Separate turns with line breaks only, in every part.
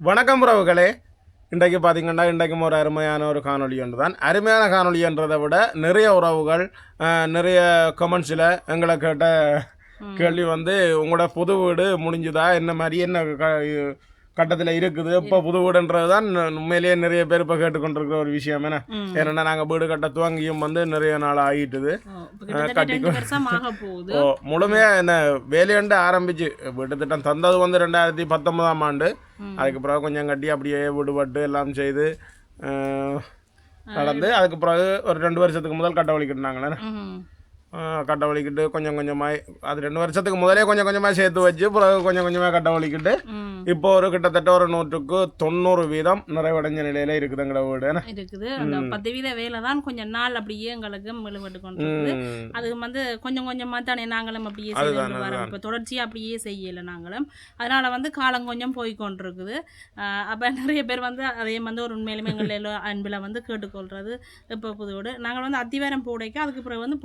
வணக்கம் உறவுகளே. இன்றைக்கு பார்த்தீங்கன்னா இன்றைக்கும் ஒரு அருமையான ஒரு காணொலி ஒன்று தான். அருமையான காணொலி என்றதை விட நிறைய உறவுகள் நிறைய கமெண்ட்ஸில் எங்களை கேட்ட கேள்வி வந்து உங்களோட புது வீடு முடிஞ்சுதா, என்ன மாதிரி என்ன கட்டத்தில் இருக்குது, இப்போ புது வீடுன்றது தான் உண்மையிலேயே நிறைய பேர் இப்போ கேட்டுக்கொண்டிருக்கிற ஒரு விஷயம். ஏன்னா நாங்கள் வீடு கட்ட துவங்கியும் வந்து நிறைய நாள் ஆகிட்டுது. முழுமையாக என்ன வேலையண்டு ஆரம்பிச்சு வீட்டு திட்டம் தந்தது வந்து 2019ஆம் ஆண்டு. அதுக்கு பிறகு கொஞ்சம் கட்டி அப்படியே விடுபட்டு எல்லாம் செய்து நடந்து அதுக்கு பிறகு ஒரு 2 வருஷத்துக்கு முதல் கட்ட வலிக்கிட்டுனாங்களே. கட்ட வலிக்கிட்டு கொஞ்சம் கொஞ்சமாக அது 2 வருஷத்துக்கு முதலே கொஞ்சம் கொஞ்சமாக சேர்த்து வச்சு பிறகு கொஞ்சம் கொஞ்சமாக கட்ட வலிக்கிட்டு இப்போ ஒரு கிட்டத்தட்ட ஒரு 190% நிறைவடைஞ்ச நிலையில இருக்குது எங்களோட வீடு
இருக்குது. அந்த 10% வேலை தான் கொஞ்சம் நாள் அப்படியே எங்களுக்கு மெழுவட்டு கொண்டு அது வந்து கொஞ்சம் கொஞ்சமாக தானே நாங்களும் அப்படியே செய்து வரோம். இப்போ தொடர்ச்சியாக அப்படியே செய்யலை நாங்களும். அதனால வந்து காலம் கொஞ்சம் போய் கொண்டிருக்குது. அப்போ நிறைய பேர் வந்து அதே வந்து ஒரு உண்மையிலுமே எங்கள் அன்பில் வந்து கேட்டுக்கொள்றது. இப்போ புது வீடு நாங்கள் வந்து அத்திவாரம் போடைக்க அதுக்கு பிறகு வந்து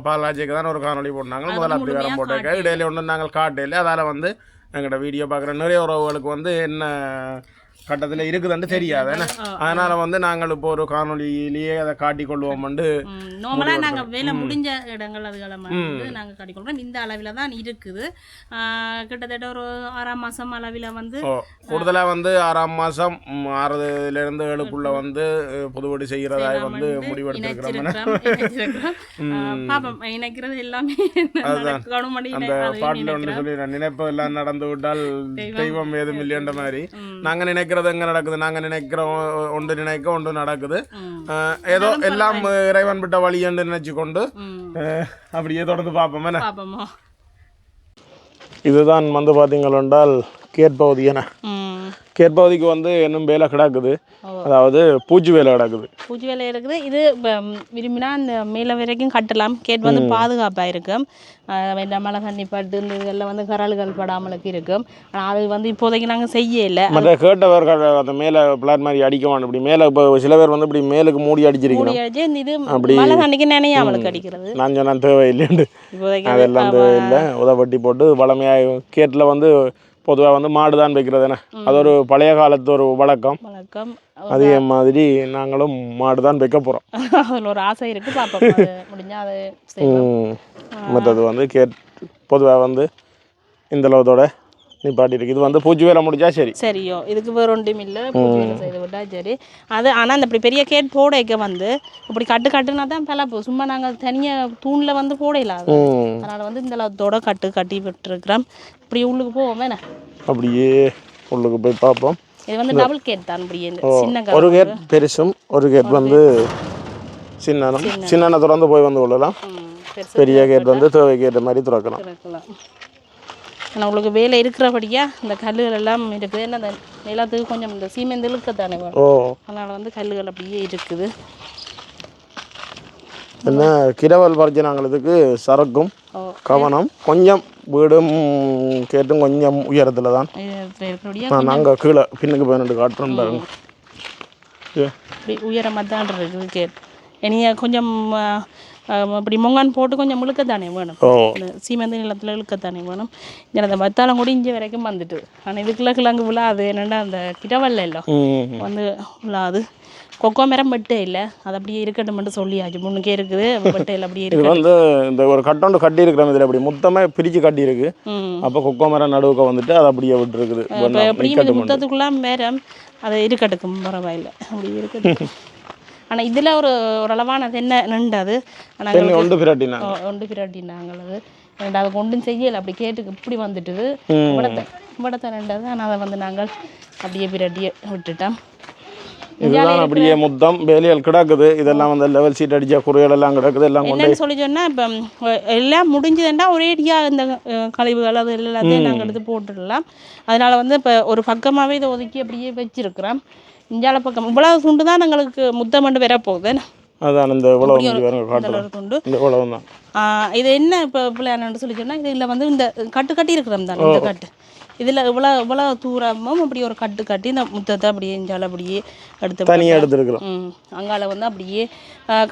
பாலாஜிக்கு தான் ஒரு காணொலி போட்டாங்க. முதல்ல அத்திவாரம் போடைக்க இடையில ஒன்று நாங்கள் காட்டையில் அதால் வந்து எங்கள்கிட்ட வீடியோ பார்க்குற நிறைய உறவுகளுக்கு வந்து என்ன கட்டத்தில் இருக்குதுன்னு தெரியாது. அதனால வந்து நாங்கள் இப்போ ஒரு காணொலியிலேயே அதை காட்டிக்கொள்வோம்.
நார்மலாக நாங்கள் வேலை முடிஞ்ச இடங்கள் அதுகளை வந்து நாங்கள் காட்டிக்கொள்கிறோம். இந்த அளவில் தான் இருக்குது. கிட்டத்தட்ட ஒரு 6ஆம் மாதம் அளவில் வந்து
கூடுதலாக வந்து 6ஆம் மாதம் 6லேருந்து 7க்குள்ள வந்து புது வீடு செய்கிறதா வந்து முடிவெடுத்திருக்கிறோம்.
பாப்போம் இணைக்கிறது எல்லாமே
அந்த பாட்டில் ஒன்று சொல்லி நினைப்பு எல்லாம் நடந்து விட்டால் தெய்வம் ஏதும் இல்லைன்ற மாதிரி நாங்கள் நினைக்கிறோம். எங்க நடக்குது, நாங்க நினைக்கிறோம் ஒன்று நினைக்க ஒன்று நடக்குது. ஏதோ எல்லாம் இறைவன் விட்ட வழி என்று நினைச்சு கொண்டு அப்படியே தொடர்ந்து பார்ப்போம். இதுதான் வந்து பார்த்தீங்களென்றால் கேட்பகுதி. என கேட்பகுதிக்கு வந்து இன்னும் வேலை கிடக்குது. அதாவது பூச்சி வேலை கிடக்குது.
பூச்சி வேலை இருக்குது. இது விரும்பினா இந்த மேலே வரைக்கும் கட்டலாம். கேட் வந்து பாதுகாப்பாக இருக்கும். மழை தண்ணி பட்டு இந்த இதெல்லாம் வந்து கரல்கள் படாமலுக்கு இருக்கும். ஆனால் அது வந்து இப்போதைக்கு நாங்கள் செய்யலை.
மற்ற கேட்டவர்கள் அந்த மேலே பிளாட் மாதிரி அடிக்க மாட்டோம். இப்படி மேலே இப்போ சில பேர் வந்து இப்படி மேலுக்கு மூடி அடிச்சிருக்கோம்.
இது மழை தண்ணிக்கு நினையாமலுக்கு அடிக்கிறது.
நான் சொன்ன தேவையில்லைண்டு அதெல்லாம் தேவையில்லை. உதவட்டி போட்டு வளமையாக கேட்டில் வந்து பொதுவாக வந்து மாடு தான் வைக்கிறதுன. அது ஒரு பழைய காலத்து ஒரு வழக்கம். அதே மாதிரி நாங்களும் மாடு தான் வைக்க போகிறோம்.
அதில் ஒரு ஆசை இருக்குது. பார்ப்போம் முடிஞ்சால் அதை
மற்றது வந்து பொதுவாக வந்து இந்த அளவுதோட நிப்பாட்டி இருக்கு. இது வந்து பூச்சி வேலை முடிஞ்சா சரியோ.
இதுக்கு வேறு ஒன்றும் இல்லை. பூச்சி வேலை செய்து விட்டா சரி. அது ஆனால் அந்த இப்படி பெரிய கேட் போடைக்க வந்து இப்படி கட்டுனா தான் பலப்போ. சும்மா நாங்கள் தனியாக தூணில் வந்து போடையில. அதனால் வந்து இந்த அளவுதோட கட்டி விட்டுருக்குறோம். இப்படி உள்ளுக்கு போவோம் வேணா.
அப்படியே உள்ளுக்கு போய் பார்ப்போம்.
இது வந்து டபுள் கேட் தான். இப்படியே சின்ன
ஒரு கேட் பெருசும் ஒரு கேட் வந்து சின்ன திறந்து போய் வந்து கொள்ளலாம். பெரிய கேட் வந்து தேவைக்கு ஏற்ற மாதிரி திறக்கலாம்.
ஆனால் உங்களுக்கு வேலை இருக்கிறபடியாக இந்த கல்லுகள் எல்லாம் இருக்குது. ஏன்னா அந்த நிலத்துக்கு கொஞ்சம் இந்த சீமெந்து இழுக்கத்தானே வேணும். அதனால் வந்து கல்லுகள் அப்படியே இருக்குது.
என்ன கிரவல் பறிச்சினாங்களுக்கு சரக்கும் கவனம் கொஞ்சம் வீடும் கேட்டும் கொஞ்சம் உயரத்தில் தான். நாங்கள் கீழே பின்னுக்கு போய் காட்டுறோம் பாருங்க.
உயரமாக தான் இருக்குது கேட். இனிய கொஞ்சம் அப்படி மொங்கான் போட்டு கொஞ்சம் இழுக்கத்தானே வேணும். சீமெந்து நிலத்தில் இழுக்கத்தானே வேணும். அந்த வத்தாலம் கூட இஞ்சி வரைக்கும் வந்துட்டு. ஆனால் இதுக்குள்ள கிழங்கு விழாது. என்னென்னா அந்த கிடவல்ல இல்லை வந்து விழாது. கொக்கோ மரம் வெட்டே இல்லை. அது அப்படியே இருக்கட்டும் சொல்லியாச்சு. முன்னுக்கே இருக்குது வெட்டையில் அப்படியே இருக்கு.
வந்து இந்த ஒரு கட்டோண்டு கட்டி இருக்கிற இதில் அப்படி மொத்தமாக பிரித்து கட்டி இருக்கு. அப்போ கொக்கோ மரம் நடுவுக்க வந்துட்டு அதை அப்படியே விட்டு இருக்குது.
அப்படியே முத்தத்துக்குள்ள மரம் அதை இருக்கட்டுக்கும் பரவாயில்லை. அப்படி இருக்கட்டும். ஆனால் இதில் ஓரளவான தென்னை நின்றது. ஆனால்
ஒன்று
பிரட்டினாங்கள் அது அதை கொண்டும் செய்யலை. அப்படி கேட்டுக்கு இப்படி வந்துட்டுது விடத்தை நின்றது. ஆனால் அதை வந்து நாங்கள் அப்படியே பிரட்டியை விட்டுட்டோம்.
இதுதான் அப்படியே முத்தம் வேலைகள் கிடக்குது. இதெல்லாம் வந்து லெவல் சீட் அடிச்சா குறைகள் எல்லாம் கிடக்குது. எல்லாம்
என்னன்னு சொல்லி சொன்னால் இப்போ எல்லாம் முடிஞ்சதுன்னா ஒரேடியாக இந்த கழிவுகள் அது எல்லாத்தையும் நாங்கள் எடுத்து போட்டுடலாம். அதனால் வந்து இப்போ ஒரு பக்கமாகவே இதை ஒதுக்கி அப்படியே வச்சிருக்கிறோம். இஞ்சால பக்கம் இவ்வளவு துண்டு தான் எங்களுக்கு முத்தமண்டு வரப்போகுது.
அதான் இந்த
துண்டு இது என்ன இப்போ பிள்ளையானு சொல்லி சொன்னால் இதில் வந்து இந்த கட்டி இருக்கிறோம் தான். இந்த கட்டு இதில் இவ்வளோ தூரமும் அப்படி ஒரு கட்டி இந்த முத்தத்தை அப்படியே இஞ்சால அப்படியே
தனியாக எடுத்துருக்குறோம்.
அங்கால வந்து அப்படியே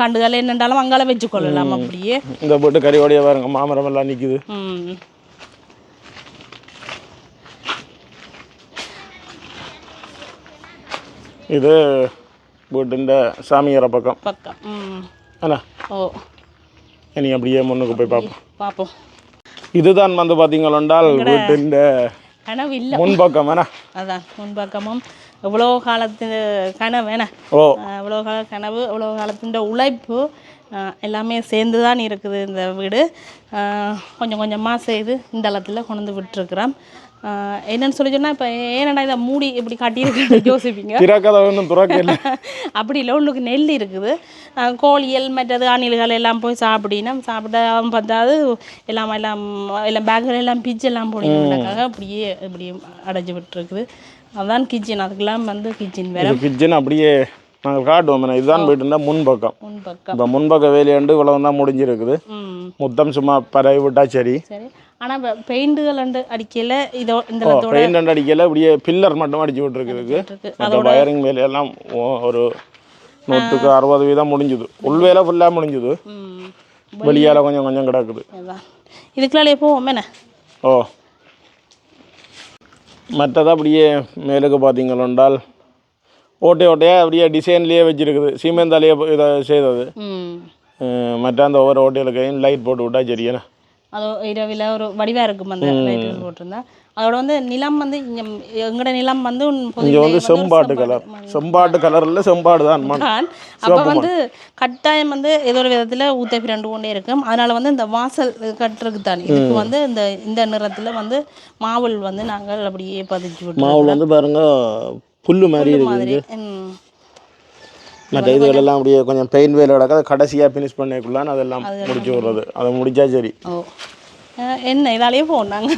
கண்டுகால என்னென்றாலும் அங்கால வச்சுக்கொள்ளலாம். அப்படியே
இந்த போட்டு கறியோடைய பாருங்க மாமரம் எல்லாம் நிற்குது. இது வீட்டுண்ட சாமியார பக்கம்
பக்கம்.
அண்ணா
ஓ
இனி அப்படியே முன்னுக்கு போய் பார்ப்போம்.
பார்ப்போம்.
இதுதான் வந்து பார்த்தீங்களென்றால் வீட்டுண்ட
கனவு இல்லை
முன்பக்கம் வேணா.
அதான் முன்பக்கமும் எவ்வளோ காலத்து கனவு வேணா. எவ்வளோ கால கனவு, எவ்வளோ காலத்தின் உழைப்பு எல்லாமே சேர்ந்து தான் இருக்குது இந்த வீடு. கொஞ்சம் கொஞ்சமாக செய்து இந்த அளத்தில் கொண்டு வந்து விட்டுருக்குறோம். என்னன்னு சொல்லி சொன்னால் இப்போ ஏன்னா இதை மூடி இப்படி கட்டியிருக்குன்னு யோசிப்பீங்க. அப்படி இல்லை, உள்ளுக்கு நெல் இருக்குது, கோழியல் மற்றது அணில்கள் எல்லாம் போய் சாப்பிட பார்த்தாது எல்லாம் பேக்குகள் எல்லாம் பிச்சு எல்லாம் போடுறதுக்காக அப்படியே இப்படி அடைச்சி விட்டுருக்குது. அதுதான் கிச்சன். அதுக்கெல்லாம் வந்து கிச்சன் வேறு. கிச்சன் அப்படியே நாங்கள் காட்டுவோம். இதுதான் போயிட்டு முன்பக்கம். இப்போ முன்பக்க வேலையாண்டு இவ்வளவு தான் முடிஞ்சிருக்குது. மொத்தம் சும்மா பரவி விட்டா சரி. சரி, ஆனால் பெயிண்டுகள் அடிக்கல. இந்த பெயிண்ட் அடிக்கல, அப்படியே பில்லர் மட்டும் அடிச்சு விட்டுருக்குதுக்கு. அந்த வயரிங் வேலையெல்லாம் ஒரு 160% முடிஞ்சுது. உள் வேலை ஃபுல்லாக முடிஞ்சுது, வெளியால் கொஞ்சம் கொஞ்சம் கிடக்குது. இதுக்குள்ளாலே போவோம் என்ன. ஓ மற்றதை அப்படியே மேலுக்கு பார்த்தீங்களென்றால் ஓட்டையாக அப்படியே டிசைன்லேயே வச்சுருக்குது. சீமெந்தாலேயே இதை செய்தது. மற்ற அந்த ஒவ்வொரு ஓட்டையிலுக்கையும் லைட் போட்டு விட்டா சரியாண்ணா. அது இரவில் ஒரு வடிவாக இருக்கும் அந்த லைட் போட்டிருந்தா. அதோட வந்து நிலம் வந்து எங்களோட நிலம் வந்து இங்கே வந்து செம்பாட்டு கலரில் செம்பாடு தான். அப்போ வந்து கட்டாயம் வந்து ஏதோ ஒரு விதத்தில் ஊற்ற பிரண்டு கொண்டே இருக்கும். அதனால் வந்து இந்த வாசல் கட்டுறதுக்கு தானே இதுக்கு வந்து இந்த நிறத்தில் வந்து மாவுள் வந்து நாங்கள் அப்படியே பதிச்சு விட்டோம். மாவுள் வந்து பாருங்க புல்லு மாதிரி இருக்குது. மற்ற இதுகளெல்லாம் அப்படியே கொஞ்சம் பெயிண்ட் வேலை கிடக்க கடைசியாக ஃபினிஷ் பண்ணிக்கலான்னு அதெல்லாம் முடிச்சு விடுறது. அதை முடிச்சா சரி. ஓ என்ன இதாலேயே போனாங்க.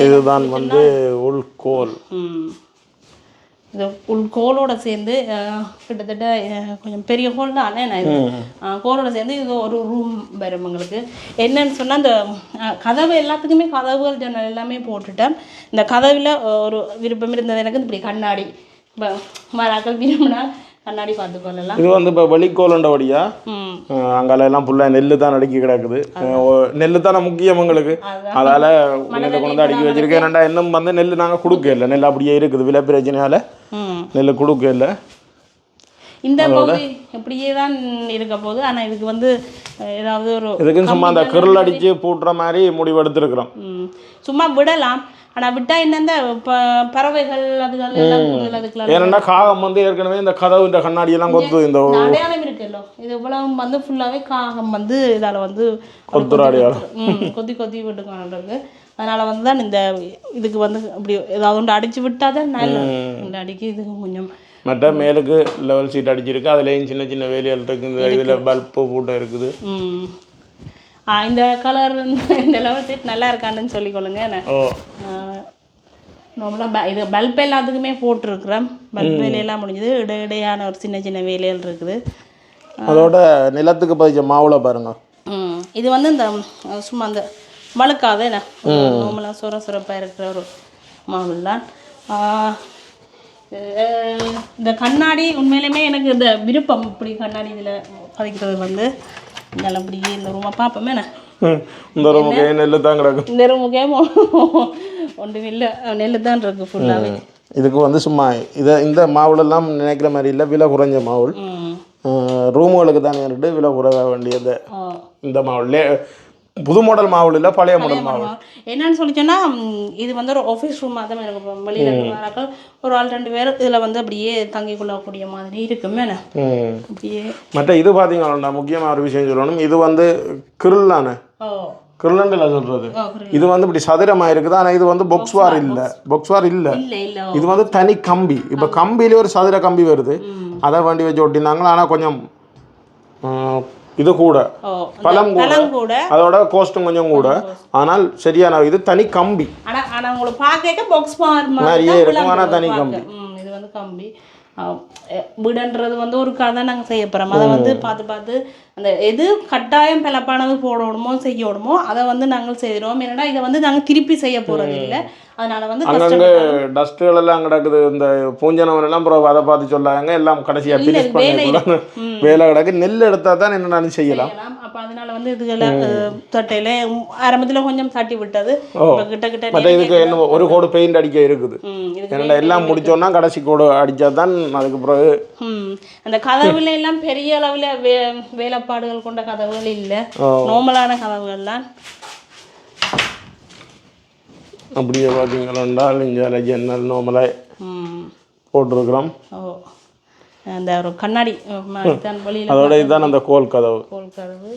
இதுதான் வந்து உள்கோல். இது கோலோட சேர்ந்து கிட்டத்தட்ட கொஞ்சம் பெரிய கோல் தான். ஆனால் இது கோலோட சேர்ந்து இது ஒரு ரூம் வரும் எங்களுக்கு. என்னன்னு சொன்னால் இந்த கதவு எல்லாத்துக்குமே கதவுகள் ஜன்னல் எல்லாமே போட்டுட்டேன். இந்த கதவில் ஒரு விருப்பம் இருந்தது எனக்கு இப்படி கண்ணாடி மராக்கள் விரும்பினா கண்ணாடி பார்த்துக்கொள்ளலாம். இது வந்து இப்போ வெளிக்கோலண்டபடியா அங்கால எல்லாம் ஃபுல்லாக நெல் தான் அடுக்கி கிடக்குது. நெல் தானே முக்கியம் எங்களுக்கு. அதால் கொண்டு வந்து அடுக்கி வச்சிருக்கேன். ஏன்னா இன்னும் வந்து நெல் நாங்கள் கொடுக்க இல்லை. நெல் அப்படியே இருக்குது, விலை பிரச்சனையால் நெல் கொடுக்க இல்லை. இந்த பகுதி இப்படியே தான் இருக்க போகுது. ஆனால் இதுக்கு வந்து ஏதாவது ஒரு இதுக்குன்னு சும்மா அந்த கிருள் அடித்து பூட்டுற மாதிரி முடிவு எடுத்துருக்குறோம். சும்மா விடலாம். ஆனால் விட்டால் என்னென்ன பறவைகள் அதுகள் எல்லாம் ஏன்னா காகம் வந்து ஏற்கனவே இந்த கதவு இந்த கண்ணாடியெல்லாம் கொத்து இந்த அடையாளம் இருக்குல்ல. இது இவ்வளவு வந்து ஃபுல்லாகவே காகம் வந்து இதால் வந்து கொத்தி கொத்தி விட்டுக்கானது. அதனால் வந்து தான் இந்த இதுக்கு வந்து அப்படி ஏதாவது ஒன்று அடித்து விட்டால் தான் நல்ல இந்த அடிக்கு இதுக்கு கொஞ்சம் மற்ற மேலுக்கு லெவல் சீட் அடிச்சிருக்கு. அதுலேயும் சின்ன சின்ன வேலைகள் இருக்குது. இதில் பல்ப்பு பூட்டை இருக்குது. இந்த கலர் இந்த லெவல் சீட் நல்லா இருக்கான்னு சொல்லிக்கொள்ளுங்க. நார்மலாக இது பல்ப் எல்லாத்துக்குமே போட்டிருக்கிறேன். பல்ப் வேலையெல்லாம் முடிஞ்சது. இடையான ஒரு சின்ன சின்ன வேலைகள் இருக்குது. அதோட நிலத்துக்கு பதிச்ச மாவுளை பாருங்க. இது வந்து இந்த சும்மா அந்த வழுக்காத என்ன நார்மலாக சுரப்பாக இருக்கிற ஒரு மாவுள் தான். இந்த கண்ணாடி உண்மையிலுமே எனக்கு இந்த விருப்பம். இப்படி கண்ணாடி இதில் பதிக்கிறது வந்து நல்லபடியே இந்த ரூமை பார்ப்போமே. இந்த ரூமுக்கே நெல் தான் கிடக்கும். இந்த ரூமுக்கே ஒன்று இல்லை, நெல் தான் இருக்குது ஃபுல்லாகவே. இதுக்கு வந்து சும்மா இந்த மாவுளெல்லாம் நினைக்கிற மாதிரி இல்லை, விலை குறைஞ்ச மாவுள். ரூமுகளுக்கு தான் நேரிட்டு விலை குறைய வேண்டியது. இந்த மாவுளே புது மாடல் மாவுள் இல்லை, பழைய மாடல் மாவுள். என்னன்னு சொல்லி சொன்னால் இது வந்து ஒரு ஆஃபீஸ் ரூமாக தான் எனக்கு. வெளியில் வராக்கள் ஒரு ஆள் 2 பேர் இதில் வந்து அப்படியே தங்கி கொள்ளக்கூடிய மாதிரி இருக்குமே. அப்படியே மற்ற இது பார்த்தீங்கன்னா முக்கியமாக ஒரு விஷயம் சொல்லணும். இது வந்து கிருள் தானே, கிருளண்டில் சொல்கிறது. இது வந்து இப்படி சதுரமாக இருக்குது. ஆனால் இது வந்து பொக்ஸ்வார் இல்லை. இது வந்து தனி கம்பி. இப்போ கம்பியிலே ஒரு சதுர கம்பி வருது, அதை வண்டி வச்சு ஒட்டினாங்களா. ஆனால் கொஞ்சம் இது கூட பழம் கூட, அதோட கோஸ்ட்டும் கொஞ்சம் கூட. ஆனால் சரியான இது தனி கம்பி. ஆனால் உங்களுக்கு பார்க்க பாக்ஸ் மாதிரியே இருக்கும், ஆனால் தனி கம்பி. இது வந்து கம்பி வீடுன்றது வந்து ஒரு கதை நாங்கள் செய்ய போகிறோம். அதை வந்து பார்த்து அந்த எது கட்டாயம் பலப்பானது போடணுமோ செய்யணுமோ அதை வந்து நாங்கள் செய்கிறோம். ஏன்னா இதை வந்து நாங்கள் திருப்பி செய்ய போகிறது இல்லை. அதனால வந்து
அங்கங்கே டஸ்ட்டுகள் எல்லாம் கிடக்குது, இந்த பூஞ்சனவன் எல்லாம் அப்புறம் அதை பார்த்து சொல்லாங்க எல்லாம் கடைசியாக ஃபினிஷ் பண்ணி வேலை கிடக்கு. நெல் எடுத்தால் தான் என்ன செய்யலாம்.
அப்போ அதனால வந்து இதுகளை தட்டையில் ஆரம்பத்தில் கொஞ்சம் தட்டி விட்டது. கிட்ட
மற்ற இதுக்கு என்ன ஒரு கோடு பெயிண்ட் அடிக்க இருக்குது. ஏன்னா எல்லாம் முடிச்சோன்னா கடைசி கோடு அடித்தா தான் அதுக்கு பிறகு
அந்த கதவுல எல்லாம் பெரிய அளவில் வேலைப்பாடுகள் கொண்ட கதவுகள் இல்லை, நார்மலான கதவுகள்லாம்.
அப்படியே பார்த்தீங்களாண்டால் இங்கே ஜன்னல் நார்மலாக போட்டிருக்கிறோம்.
ஓ அந்த ஒரு கண்ணாடி தான் வழியில்
அதோட இதுதான் அந்த கோல் கதவு.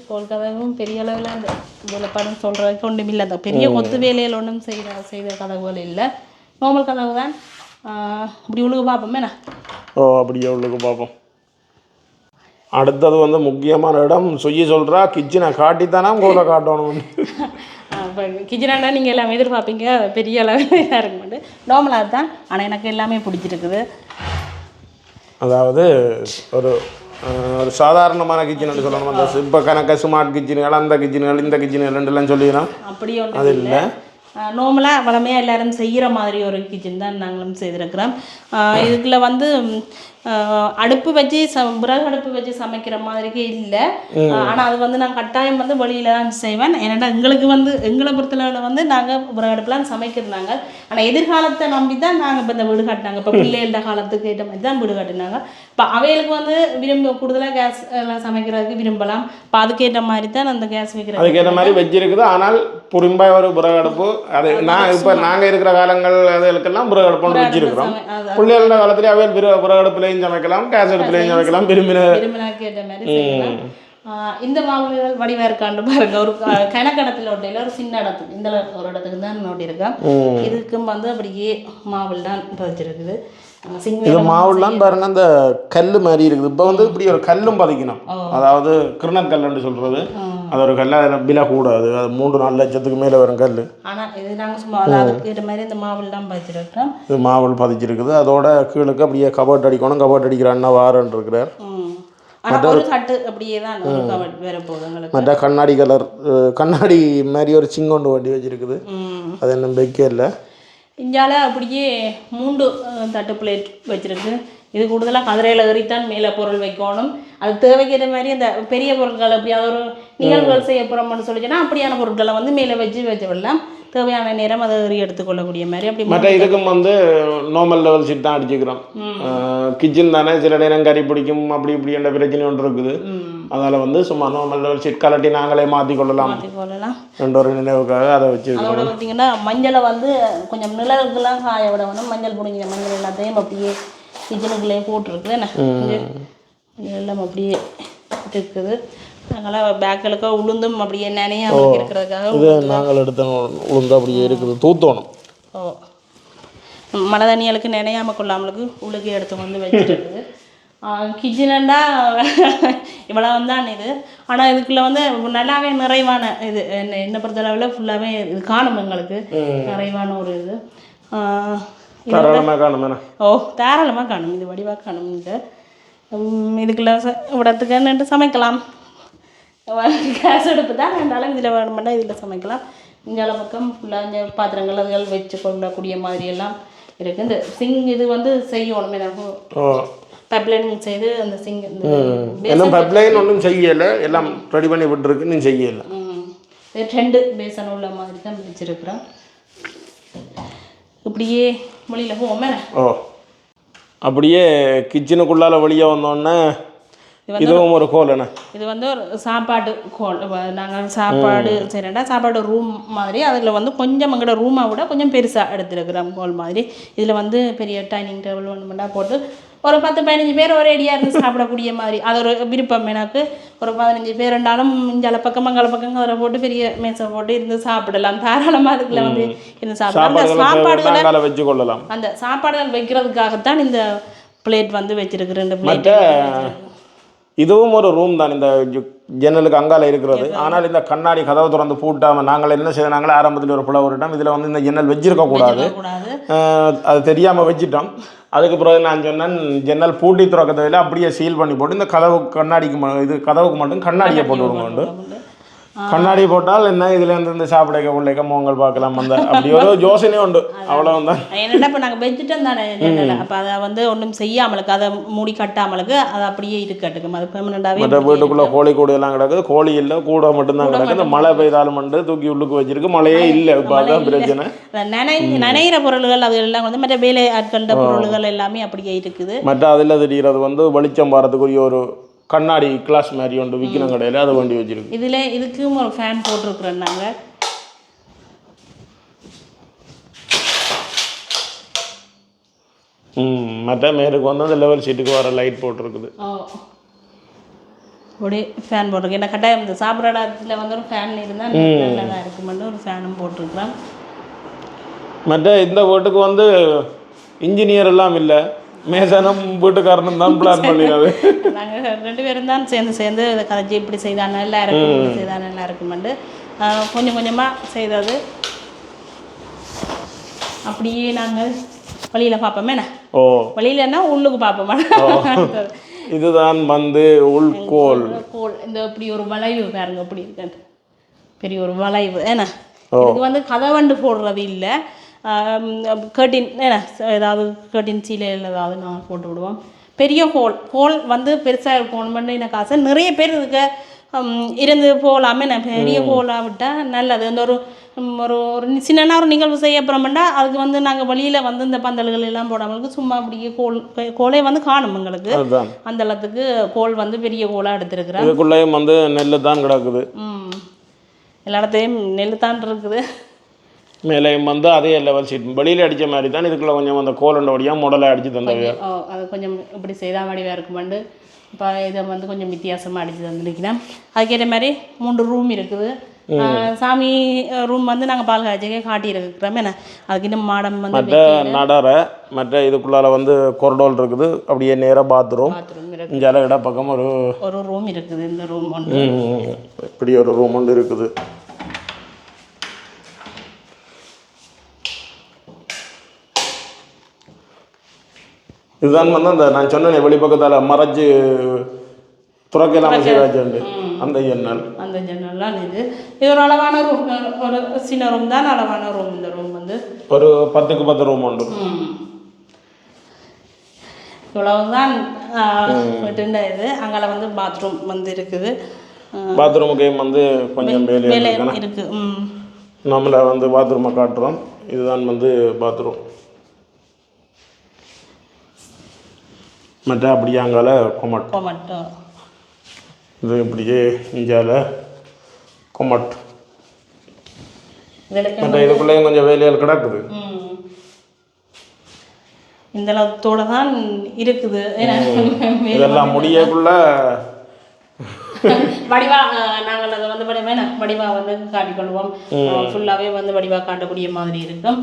கோல் கதவும் பெரிய அளவில் அந்த வேலைப்பாடுன்னு சொல்கிறதுக்கு ஒன்றும் இல்லை. அந்த பெரிய கொத்து வேலையில் ஒன்றும் செய்த கதவுகள் இல்லை, நார்மல் கதவு தான். இப்படி உள்ளுக்கு பார்ப்போமே நான்.
ஓ அப்படியே உள்ளுக்கு பார்ப்போம். அடுத்தது வந்து முக்கியமான இடம் சுயி சொல்கிறா கிச்சனை காட்டித்தானா கோலை காட்டணும்.
இப்போ கிச்சனாண்டா நீங்கள் எல்லாமே எதிர்பார்ப்பீங்க பெரிய அளவில் இதாக இருக்க மாட்டேன், நார்மலாக தான். ஆனால் எனக்கு எல்லாமே பிடிச்சிருக்குது.
அதாவது ஒரு ஒரு சாதாரணமான கிச்சன் சொல்லணும். அந்த இப்போ கணக்க ஸ்மார்ட் கிச்சனுகள், அந்த கிச்சனுகள், இந்த கிச்சனுகள் ரெண்டுலாம் சொல்லிக்கிறோம்.
அப்படி ஒன்று அது இல்லை, நார்மலாக வளமையாக எல்லோரும் செய்கிற மாதிரி ஒரு கிச்சன் தான் நாங்களும் செய்திருக்கிறோம். இதுக்குள்ள வந்து அடுப்பு வச்சு விறகு அடுப்பு வச்சு சமைக்கிற மாதிரிக்கே இல்லை. ஆனால் அது வந்து நான் கட்டாயம் வந்து வெளியில் தான் செய்வேன். ஏன்னா எங்களுக்கு வந்து எங்களை பொறுத்தளவில் வந்து நாங்கள் விறகு அடுப்புலாம் சமைக்கிறாங்க. ஆனால் எதிர்காலத்தை நம்பி தான் நாங்கள் இப்போ இந்த வீடு கட்டினாங்க. இப்போ பிள்ளைகள காலத்துக்கு ஏற்ற மாதிரி தான் வீடு கட்டினாங்க. இப்போ அவைகளுக்கு வந்து கூடுதலாக கேஸ் எல்லாம் சமைக்கிறதுக்கு விரும்பலாம். இப்போ அதுக்கேற்ற மாதிரி தான் அந்த கேஸ் வைக்கிறது
அதுக்கேற்ற மாதிரி வச்சிருக்குது. ஆனால் புரிம்பா ஒரு விறகு அடுப்பு அது நான் இப்போ நாங்கள் இருக்கிற காலங்கள் அதுகளுக்கெல்லாம் விறகு அடுப்பு ஒன்று வச்சிருக்கிறோம். பிள்ளைகளோட காலத்துலேயே அவையில் விறகு அடுப்புலையும் சமைக்கலாம், கேஸ் அடுப்புலையும் சமைக்கலாம், விரும்பினாக்கேற்ற மாதிரி செய்யலாம்.
இந்த மாவுகள் வடிவாக இருக்காண்டு பாருங்க. ஒரு கணக்கடத்தில் ஒட்டையில் ஒரு சின்ன இடத்துக்கு இந்த ஒரு இடத்துக்கு தான் ஒட்டியிருக்கேன். இதுக்கும் வந்து அப்படியே மாவுள் தான் பதிச்சிருக்குது.
இது மாவுலாம் பாருங்க அந்த கல் மாதிரி இருக்குது. இப்போ வந்து இப்படி ஒரு கல்லும் பதிக்கணும், அதாவது கிருணக் கல்லுன்னு சொல்றது. அது ஒரு கல், அதில் விலை கூடாது, அது 3-4 லட்சத்துக்கு மேலே வரும் கல்.
ஆனால் இது நாங்கள் சும்மா அதுக்கு மாதிரி இந்த மாவுலாம் பதிச்சிருக்கிறோம்.
இது மாவுள் பதிச்சிருக்குது. அதோட கீழுக்கு அப்படியே கபோர்ட் அடிக்கணும். கபோர்ட் அடிக்கிற அண்ணா வாரன் இருக்கிறார். மற்ற கண்ணாடி கலர் கண்ணாடி மாதிரி ஒரு சிங்கொண்டு வண்டி வச்சிருக்குது. அது என்ன பெக்கே இல்லை.
இஞ்சால அப்படியே 3 தட்டு பிளேட் வச்சிருக்கு. இது கூடுதலாக கதிரையில் ஏறித்தான் மேலே பொருள் வைக்கணும். அது தேவைக்கிற மாதிரி அந்த பெரிய பொருட்கள் அப்படியாவது ஒரு நிகழ்வுகள் செய்ய போகிறோம்னு சொல்லிச்சுன்னா அப்படியான பொருட்களை வந்து மேலே வச்சு விடலாம். தேவையான நேரம் அதை ஏறி எடுத்துக்கொள்ளக்கூடிய மாதிரி. அப்படி
மற்ற இதுக்கும் வந்து நார்மல் லெவல் சீட் தான் அடிச்சுக்கிறோம். கிச்சன் தானே, சில நேரம் கறி பிடிக்கும், அப்படி இப்படி என்ற பிரச்சனை ஒன்று இருக்குது. அதனால் வந்து சும்மா நார்மல் லெவல் சீட் கலட்டி நாங்களே மாற்றிக்கொள்ளலாம். ரெண்டு நினைவுக்காக அதை வச்சு.
அதோட பார்த்தீங்கன்னா மஞ்சளை வந்து கொஞ்சம் நிழலுக்கெல்லாம் காய விடணும். மஞ்சள் பிடிங்கிற மஞ்சள் எல்லாத்தையும் அப்படியே கிச்சனுக்குள்ளேயே போட்டுருக்குது. என்ன எல்லாம் அப்படியே இருக்குது. நாங்களாம் பேக்களுக்கோ உளுந்தும் அப்படியே நினையா இருக்கிறதுக்காக
இது நாங்கள் எடுத்த உளுந்து அப்படியே இருக்குது, தூத்தோணும்.
ஓ மழை தண்ணிகளுக்கு நினையாமல் கொள்ளாமலுக்கு உள்ளுக்கு எடுத்து வந்து வச்சுருக்குது. கிச்சனண்டா இவ்வளோ தான் இது. ஆனால் இதுக்குள்ள வந்து நல்லாவே நிறைவான இது என்ன பொறுத்தளவில் ஃபுல்லாகவே இது காணும். எங்களுக்கு நிறைவான ஒரு இது
தாராளமாக காணும்.
ஓ தாராளமாக காணும். இது வடிவாக காணும். இதுக்குள்ள விடத்துக்கு சமைக்கலாம். கேஸ் அடுப்பு தான் இருந்தாலும் இதில் வேணுமெண்டா இதில் சமைக்கலாம். இங்கே பக்கம் ஃபுல்லாக இந்த பாத்திரங்கள் அதுகள் வச்சு கொள்ளக்கூடிய மாதிரியெல்லாம் இருக்குது. இந்த சிங் இது வந்து செய்யணும். எனக்கு பைப்லைன் செய்து அந்த சிங்
எல்லாம் பைப்லைன் ஒன்றும் செய்யலை, எல்லாம் ரெடி பண்ணி விட்டுருக்கு. நீ செய்யலை.
2 பேசன் உள்ள மாதிரி தான் வச்சுருக்குறோம். இப்படியே வெளியில் போவோமே.
ஓ அப்படியே கிச்சனுக்குள்ளால வெளியே வந்தோடனே இதுவும் ஒரு கோல். என்ன
இது வந்து ஒரு சாப்பாடு கோல். நாங்கள் சாப்பாடு செய்கிறேன்டா சாப்பாடு ரூம் மாதிரி. அதில் வந்து கொஞ்சம் எங்களோட ரூமை விட கொஞ்சம் பெருசாக எடுத்துருக்குறோம் கோல் மாதிரி. இதில் வந்து பெரிய டைனிங் டேபிள் ஒன்று போட்டு ஒரு 10-15 பேர் ஒரே அடியாக இருந்து சாப்பிடக்கூடிய மாதிரி. அது ஒரு விருப்பம் எனக்கு. ஒரு 15 பேர் இருந்தாலும் இஞ்சால பக்கம் மங்கள பக்கம் அதில் போட்டு பெரிய மேசை போட்டு இருந்து சாப்பிடலாம். தாராளமாக அதுக்குள்ள வந்து இருந்து சாப்பிடலாம். அந்த சாப்பாடுகளை
வச்சு கொள்ளலாம்.
அந்த சாப்பாடுகள் வைக்கிறதுக்காகத்தான் இந்த பிளேட் வந்து வச்சிருக்கிறேன். இந்த பிளேட்
இதுவும் ஒரு ரூம் தான், இந்த ஜன்னலுக்கு அங்கால இருக்கிறது. ஆனால் இந்த கண்ணாடி கதவு திறந்து பூட்டாமல் நாங்கள் என்ன செய்தாங்க, ஆரம்பத்தில் ஒரு புலவரிட்டோம். இதில் வந்து இந்த ஜன்னல் வச்சிருக்க கூடாது, அது தெரியாமல் வச்சுட்டோம். அதுக்கு பிறகு நான் சொன்னேன் ஜன்னல் பூட்டி திறக்கறதில்ல அப்படியே சீல் பண்ணி போட்டு இந்த கதவு கண்ணாடிக்கு இது கதவுக்கு மட்டும் கண்ணாடியை போட்டு விடுங்க. கண்ணாடி போட்டால் என்ன இதுல இருந்து சாப்பிட பிள்ளைக்க மோங்கள் பார்க்கலாம் அந்த அப்படி ஒரு யோசனை உண்டு. அவ்வளவுதான்.
என்னடா இப்போ நாங்கள் வச்சுட்டோம் தானே ஜன்னலை, அப்போ அதை வந்து ஒன்றும் செய்யாமலுக்கு அதை மூடி கட்டாமலுக்கு அது அப்படியே இருக்கட்டுக்கும். அது பெர்மனண்டாகவே
மற்ற வீட்டுக்குள்ள கோழி கூடு எல்லாம் கிடக்குது. கோழி இல்லை, கூட மட்டும்தான் கிடக்குது. மழை பெய்தாலும் வந்து தூக்கி உள்ளுக்கு வச்சிருக்கு. மழையே இல்லை. இப்போ அதான் பிரச்சனை.
நனைகிற பொருள்கள் அது எல்லாம் வந்து மற்ற வேலை ஆட்கொண்ட பொருள்கள் எல்லாமே அப்படியே இருக்குது.
மற்ற அதில் திடீர்றது வந்து வெளிச்சம் வரதுக்குரிய ஒரு கண்ணாடி கிளாஸ் மாதிரி ஒன்று விற்கணும் கடையில், அதை வண்டி வச்சிருக்கு.
இதில் இதுக்கும் ஒரு ஃபேன் போட்டிருக்குறோம் நாங்கள்.
மற்ற மேலுக்கு வந்து அந்த லெவல் சீட்டுக்கு வர லைட் போட்டிருக்குது.
அப்படியே ஃபேன் போட்டிருக்கு. ஏன்னா கட்டாயம் இந்த சாப்பிட்ற இடத்துல வந்து ஒரு ஃபேன் இருந்தால் நல்லா இருக்குமெண்டு ஒரு ஃபேனும் போட்டிருக்கிறோம்.
மற்ற இந்த வீட்டுக்கு வந்து இன்ஜினியர் எல்லாம் இல்லை, மேசனும் வீட்டுக்காரனும் தான் பிளான் பண்ணிடுறது.
நாங்கள் 2 பேரும் தான் சேர்ந்து இதை கதைச்சி இப்படி செய்தால் நல்லா இருக்கும், இப்படி செய்தால் நல்லா இருக்குமெண்டு கொஞ்சம் கொஞ்சமாக செய்தது. அப்படியே நாங்கள் வழியில் பார்ப்போமே என்ன. வழியிலன்னா உள்ளுக்கு பார்ப்போமா.
இதுதான் வந்து உள்கோல்.
இந்த இப்படி ஒரு வளைவு பாருங்க எப்படி இருக்கு, பெரிய ஒரு வளைவு. ஏன்னா இதுக்கு வந்து கதவண்டு போடுறது இல்லை, கர்டின் என்ன ஏதாவது கர்டின் சீலையில் ஏதாவது நாங்கள் போட்டு விடுவோம். பெரிய ஹோல் வந்து பெருசாக இருக்கணும்னு எனக்கு ஆசை. நிறைய பேர் இதுக்கு இருந்து போகலாமே. நான் பெரிய ஹோலாக விட்டால் நல்லது. அந்த ஒரு ஒரு சின்ன ஒரு நிகழ்வு செய்ய அப்புறமெண்டா அதுக்கு வந்து நாங்கள் வழியில் வந்து இந்த பந்தல்கள் எல்லாம் போடாமலுக்கு சும்மா அப்படியே கோலே வந்து காணும் எங்களுக்கு. அந்த இடத்துக்கு கோல் வந்து பெரிய கோலாக எடுத்துருக்குறேன்.
இதுக்குள்ளேயும் வந்து நெல் தான் கிடக்குது.
எல்லா இடத்தையும் நெல் தான் இருக்குது.
மேலேயும் வந்து அதே லெவல் சீட் வெளியில் அடித்த மாதிரி தான் இதுக்குள்ளே கொஞ்சம் அந்த கோலண்டோடையாக முடலை அடித்து தந்தது.
அது கொஞ்சம் இப்படி செய்தால் வடிவாக இருக்குமாண்டு இப்போ இதை வந்து கொஞ்சம் வித்தியாசமாக அடித்து தந்துருக்கிறேன். அதுக்கேற்ற மாதிரி 3 ரூம் இருக்குது. சாமி ரூம் வந்து நாங்கள் பால் காய்ச்சே காட்டியிருக்கிறோம். என்ன அதுக்கு இன்னும் மாடம் வந்து
மற்ற நடரை மற்ற இதுக்குள்ளால வந்து கொரடோல் இருக்குது. அப்படியே நேராக பாத்ரூம் இங்கே இட பக்கம் ஒரு
ரூம் இருக்குது. இந்த ரூம் ஒன்று
இப்படி ஒரு ரூம் ஒன்று இருக்குது. இதுதான் வந்து அந்த நான் சொன்னேன் வெளிப்பக்கத்தால் மறைச்சு துறக்கலாம் செய்வாச்சு அந்த ஜன்னல்.
அந்த ஜன்னல்லாம் இது ஒரு அளவான ரூம், ஒரு சின்ன ரூம் தான், அளவான ரூம். இந்த ரூம் வந்து
ஒரு 10க்கு 10 ரூம் உண்டு.
இவ்வளவுதான் வீட்டுண்ட இது. அங்கே வந்து பாத்ரூம் வந்து இருக்குது.
பாத்ரூமுக்கு வந்து கொஞ்சம் வேலை
இருக்கு.
நம்மளை வந்து பாத்ரூமை காட்டுறோம். இதுதான் வந்து பாத்ரூம். மற்ற அப்படியே அங்கால கொமட்டோ இது இப்படியே இஞ்சால கொமட். மற்ற இதுக்குள்ளேயும் கொஞ்சம் வேலைகள் கிடக்குது.
இந்த அளவுத்தோட தான் இருக்குது.
இதெல்லாம் முடியக்குள்ள
வடிவா நாங்கள் அதை வந்து வடிவா வந்து காட்டிக்கொள்வோம். ஃபுல்லாகவே வந்து வடிவா காட்டக்கூடிய மாதிரி இருக்கும்.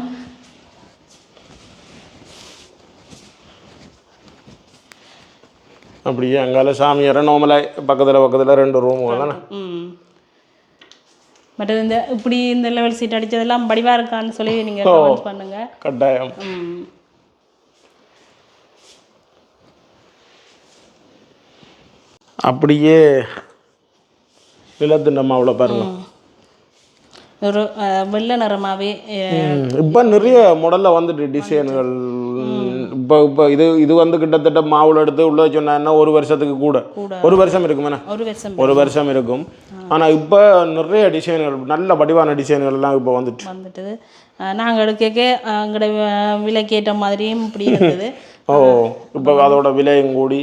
அப்படியே அங்கால சாமியார நார்மலாக பக்கத்தில் 2 ரூம் தானே.
பட் இந்த இப்படி இந்த லெவல் சீட் அடித்ததெல்லாம் வடிவாக இருக்கான்னு சொல்லி நீங்கள் கமெண்ட் பண்ணுங்க.
கட்டாயம். அப்படியே நிலத்தின் அவ்வளோ பாருங்க,
ஒரு வெள்ளை நிறமாகவே.
இப்போ நிறைய மாடலில் வந்துட்டு டிசைன்கள். இப்போ இது வந்து கிட்டத்தட்ட மாவுல எடுத்து உள்ள சொன்னா 1 வருஷத்துக்கு கூட 1 வருஷம் இருக்குமே. 1 வருஷம் இருக்கும். ஆனால் இப்போ நிறைய டிசைன்கள், நல்ல வடிவான டிசைன்கள் எல்லாம் இப்போ வந்துட்டு
நாங்கள் எடுக்க எங்களோட விலைக்கேற்ற மாதிரியும் இப்படி இருந்தது.
இப்போ அதோட விலையும் கூடி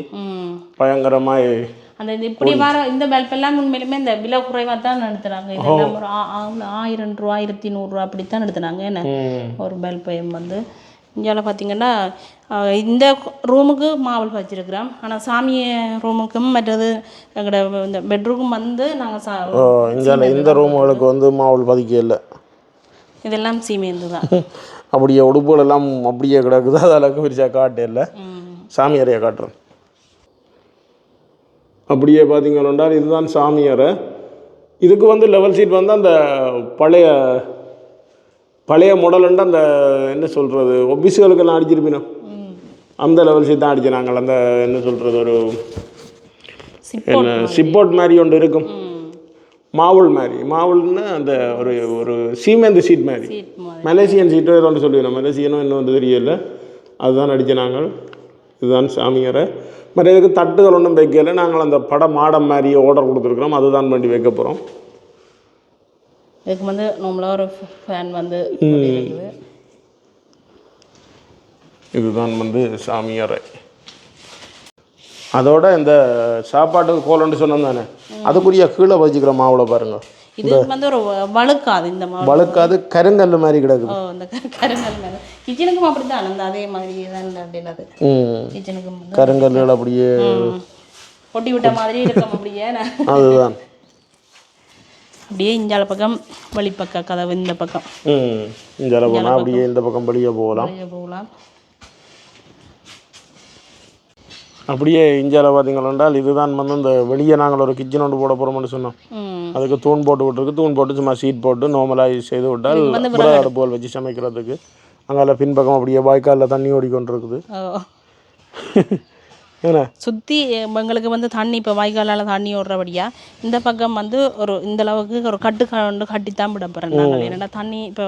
பயங்கரமாக
அந்த இப்படி வர இந்த பல்பெல்லாம் உண்மையிலுமே இந்த விலை குறைவாக தான் நடத்துகிறாங்க. இதெல்லாம் ஒரு 1000 ரூபா 1100 ரூபா அப்படித்தான் நடத்துனாங்க. என்ன ஒரு பல்பையும் வந்து இங்கே பார்த்தீங்கன்னா இந்த ரூமுக்கு மாவல் வச்சிருக்கிறோம். ஆனால் சாமி ரூமுக்கும் மற்றது எங்களோட இந்த பெட்ரூமும் வந்து நாங்கள்
இந்த ரூமுகளுக்கு வந்து மாவல் பதிக்க இல்லை.
இதெல்லாம் சீமேந்து தான்.
அப்படியே உடுப்புகள் எல்லாம் அப்படியே கிடக்குது. அதெல்லாம் விரிச்சா காட்டே இல்லை. சாமி அறையை காட்டுறேன். அப்படியே பார்த்தீங்கன்னா இதுதான் சாமி அறை. இதுக்கு வந்து லெவல் சீட் வந்து அந்த பழைய மாடலுண்டு அந்த என்ன சொல்கிறது ஆஃபீஸுகளுக்கெல்லாம் அடிச்சிருப்பினோம். அந்த லெவல் சீட் தான் அடிச்சு நாங்கள் அந்த என்ன சொல்கிறது ஒரு
சிப்போட்
சிப்போட் மாதிரி ஒன்று இருக்கும் மாவுள் மாதிரி மாவுள்னா அந்த ஒரு ஒரு சீமெந்து சீட் மாதிரி
சீட் மாதிரி
மலேசியன் சீட்டோ ஏதோ ஒன்று சொல்லுவோம் மலேசியனோ இன்னும் வந்து தெரியல அதுதான் அடித்த நாங்கள் இதுதான் சாமியாரை மற்ற இதுக்கு தட்டுகள் ஒன்றும் வைக்கல நாங்கள் அந்த பட மாடம் மாதிரி ஆர்டர் கொடுத்துருக்குறோம் அதுதான் பண்ணி வைக்க போகிறோம்
இதுக்கு வந்து நம்மளாக ஒரு ஃபேன் வந்து இருக்குது
இதுதான் வந்து சாமியாரை அதோட இந்த சாப்பாட்டுக்கு கோலன்னு சொன்னோம் தானே அதுக்குரிய கீழே வச்சுக்கிற மாவில் பாருங்க
இது வந்து ஒரு வழுக்காது இந்த மாவு
வழுக்காது கருங்கல் மாதிரி கிடக்குது
இந்த கருங்கல் மாதிரி கிச்சனுக்கும் அப்படித்தான் அந்த அதே மாதிரி தான் அப்படின்னது கிச்சனுக்கும்
கருங்கல்கள் அப்படியே
பொட்டி விட்ட மாதிரி இருக்கும் அப்படியே
அதுதான்
அப்படியே இஞ்சால பக்கம் வழிப்பக்க கதவு இந்த பக்கம்
இஞ்சால போனால் அப்படியே இந்த பக்கம் வெளியே போகலாம் அப்படியே இந்தியாவில் பார்த்தீங்களென்றால் இதுதான் வந்து இந்த வெளியே நாங்கள் ஒரு கிச்சன் ஒன்று போட போகிறோம்னு சொன்னோம் அதுக்கு தூண் போட்டு விட்டுருக்கு தூண் போட்டு சும்மா சீட் போட்டு நார்மலாக செய்து விட்டால் விறகு அடுப்புகள் வச்சு சமைக்கிறதுக்கு அங்கே பின்பக்கம் அப்படியே வாய்க்காலில் தண்ணி ஓடிக்கொண்டிருக்குது ஏன்னா
சுற்றி எங்களுக்கு வந்து தண்ணி இப்போ வாய்க்காலால் தண்ணி ஓடுறபடியா இந்த பக்கம் வந்து ஒரு இந்த அளவுக்கு ஒரு கட்டு கட்டித்தான் விட போகிறோம் நாங்கள் என்னென்னா தண்ணி இப்போ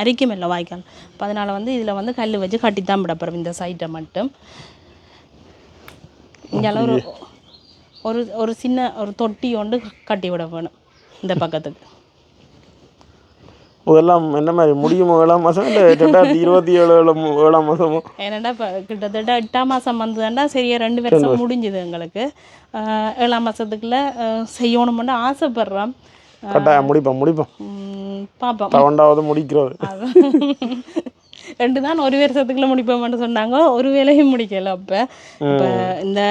அரிக்கும் இல்லை வாய்க்கால் இப்போ அதனால் வந்து இதில் வந்து கல் வச்சு கட்டித்தான் விட போகிறோம் இந்த சைட்டை மட்டும் இங்கே ஒரு ஒரு ஒரு சின்ன ஒரு தொட்டி ஒன்று கட்டி விட வேணும் இந்த பக்கத்துக்கு
இதெல்லாம் என்ன மாதிரி முடியுமோ 7ஆம் மாதம் இல்லை 2027 7ஆம் மாதமோ
ஏன்னாண்டா இப்போ கிட்டத்தட்ட 8ஆம் மாதம் வந்ததுன்னா சரியா 2 வருஷம் முடிஞ்சுது எங்களுக்கு 7ஆம் மாதத்துக்குள்ளே செய்யணும்னு ஆசைப்படுறோம்
கட்டாயம் முடிப்போம்
பார்ப்போம்
2வது முடிக்கிறது
2 தான் ஒரு வருஷத்துக்குள்ள முடிப்போம்னு சொன்னாங்க ஒரு வேலையும் முடிக்கல அப்போ இப்போ இந்த